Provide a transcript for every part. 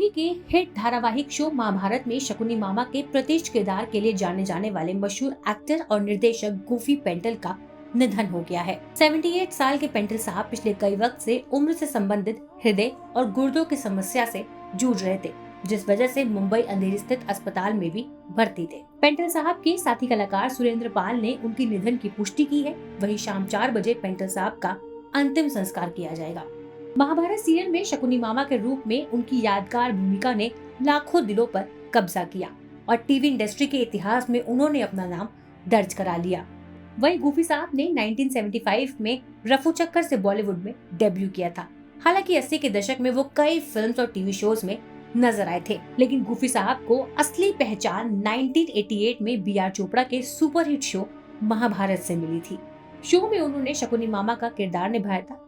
TV के hit धारावाहिक show Mahabharat में शकुनी मामा के प्रतिष्ठ किरदार के लिए जाने जाने वाले मशहूर एक्टर और निर्देशक गूफी पेंटल का निधन हो गया है। 78 साल के पेंटल साहब पिछले कई वक्त से उम्र से संबंधित हृदय और गुर्दों की समस्या से जूझ रहे थे, जिस वजह से मुंबई अंधेरी स्थित अस्पताल में भी भर्ती थे। पेंटल साहब के साथी कलाकार सुरेंद्र पाल ने उनके निधन की पुष्टि की है। वहीं शाम 4 बजे पेंटल साहब का अंतिम संस्कार किया जाएगा। महाभारत सीरियल में शकुनी मामा के रूप में उनकी यादगार भूमिका ने लाखों दिलों पर कब्जा किया और टीवी इंडस्ट्री के इतिहास में उन्होंने अपना नाम दर्ज करा लिया। वहीं गूफी साहब ने 1975 में रफू चक्कर से बॉलीवुड में डेब्यू किया था। हालांकि 80 के दशक में वो कई फिल्म्स और टीवी शोज में नजर आए थे, लेकिन गूफी साहब को असली पहचान 1988 में बी.आर. चोपड़ा के सुपरहिट शो महाभारत से मिली थी। शो में उन्होंने शकुनी मामा का किरदार निभाया था।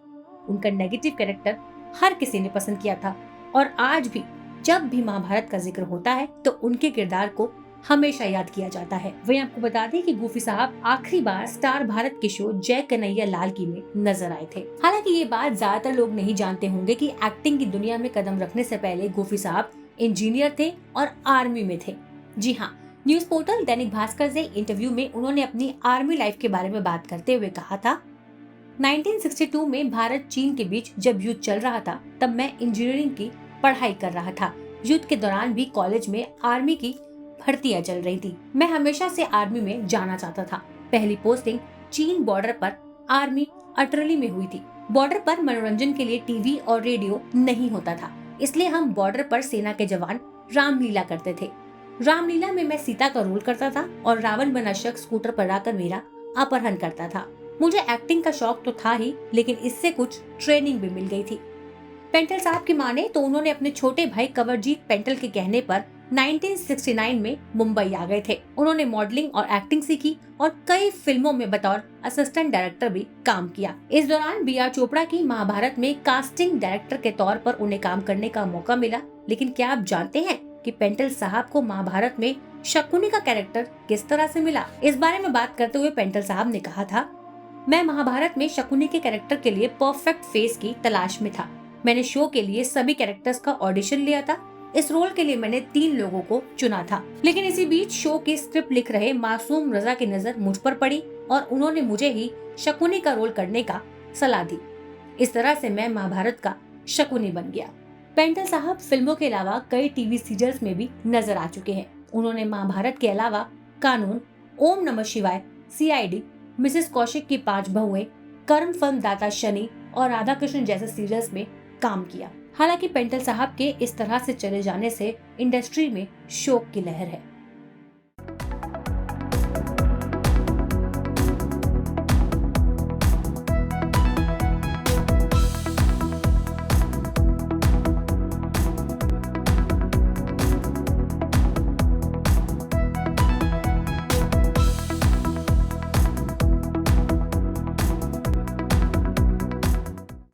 उनका नेगेटिव कैरेक्टर हर किसी ने पसंद किया था और आज भी जब भी महाभारत का जिक्र होता है तो उनके किरदार को हमेशा याद किया जाता है। वहीं आपको बता दें कि गूफी साहब आखिरी बार स्टार भारत के शो जय कन्हैया लाल की में नजर आए थे। हालांकि ये बात ज्यादातर लोग नहीं जानते होंगे कि एक्टिंग की दुनिया में कदम रखने से पहले गूफी साहब इंजीनियर थे और आर्मी में थे। जी हाँ, न्यूज पोर्टल दैनिक भास्कर से इंटरव्यू में उन्होंने अपनी आर्मी लाइफ के बारे में बात करते हुए कहा था, 1962 में भारत चीन के बीच जब युद्ध चल रहा था तब मैं इंजीनियरिंग की पढ़ाई कर रहा था। युद्ध के दौरान भी कॉलेज में आर्मी की भर्तियां चल रही थी। मैं हमेशा से आर्मी में जाना चाहता था। पहली पोस्टिंग चीन बॉर्डर पर आर्मी अटरली में हुई थी। बॉर्डर पर मनोरंजन के लिए टीवी और रेडियो नहीं होता था, इसलिए हम बॉर्डर पर सेना के जवान रामलीला करते थे। रामलीला में मैं सीता का रोल करता था और रावण बना शख्स स्कूटर पर आकर मेरा अपहरण करता था। मुझे एक्टिंग का शौक तो था ही, लेकिन इससे कुछ ट्रेनिंग भी मिल गई थी। पेंटल साहब की माने तो उन्होंने अपने छोटे भाई कंवरजीत पेंटल के कहने पर 1969 में मुंबई आ गए थे। उन्होंने मॉडलिंग और एक्टिंग सीखी और कई फिल्मों में बतौर असिस्टेंट डायरेक्टर भी काम किया। इस दौरान बी.आर. चोपड़ा की महाभारत में कास्टिंग डायरेक्टर के तौर पर उन्हें काम करने का मौका मिला। लेकिन क्या आप जानते हैं कि पेंटल साहब को महाभारत में शकुनी का कैरेक्टर किस तरह से मिला? इस बारे में बात करते हुए पेंटल साहब ने कहा था, मैं महाभारत में शकुनी के कैरेक्टर के लिए परफेक्ट फेस की तलाश में था। मैंने शो के लिए सभी कैरेक्टर्स का ऑडिशन लिया था। इस रोल के लिए मैंने 3 लोगों को चुना था, लेकिन इसी बीच शो की स्क्रिप्ट लिख रहे मासूम रजा की नजर मुझ पर पड़ी और उन्होंने मुझे ही शकुनी का रोल करने का सलाह दी। इस तरह से मैं महाभारत का शकुनी बन गया। पेंटल साहब फिल्मों के अलावा कई टीवी सीरियल्स में भी नजर आ चुके हैं। उन्होंने महाभारत के अलावा कानून, ओम नमः शिवाय, CID, मिसेस कौशिक की 5 बहुएं, कर्म फल दाता शनि और राधा कृष्ण जैसे सीरियल्स में काम किया। हालांकि पेंटल साहब के इस तरह से चले जाने से इंडस्ट्री में शोक की लहर है।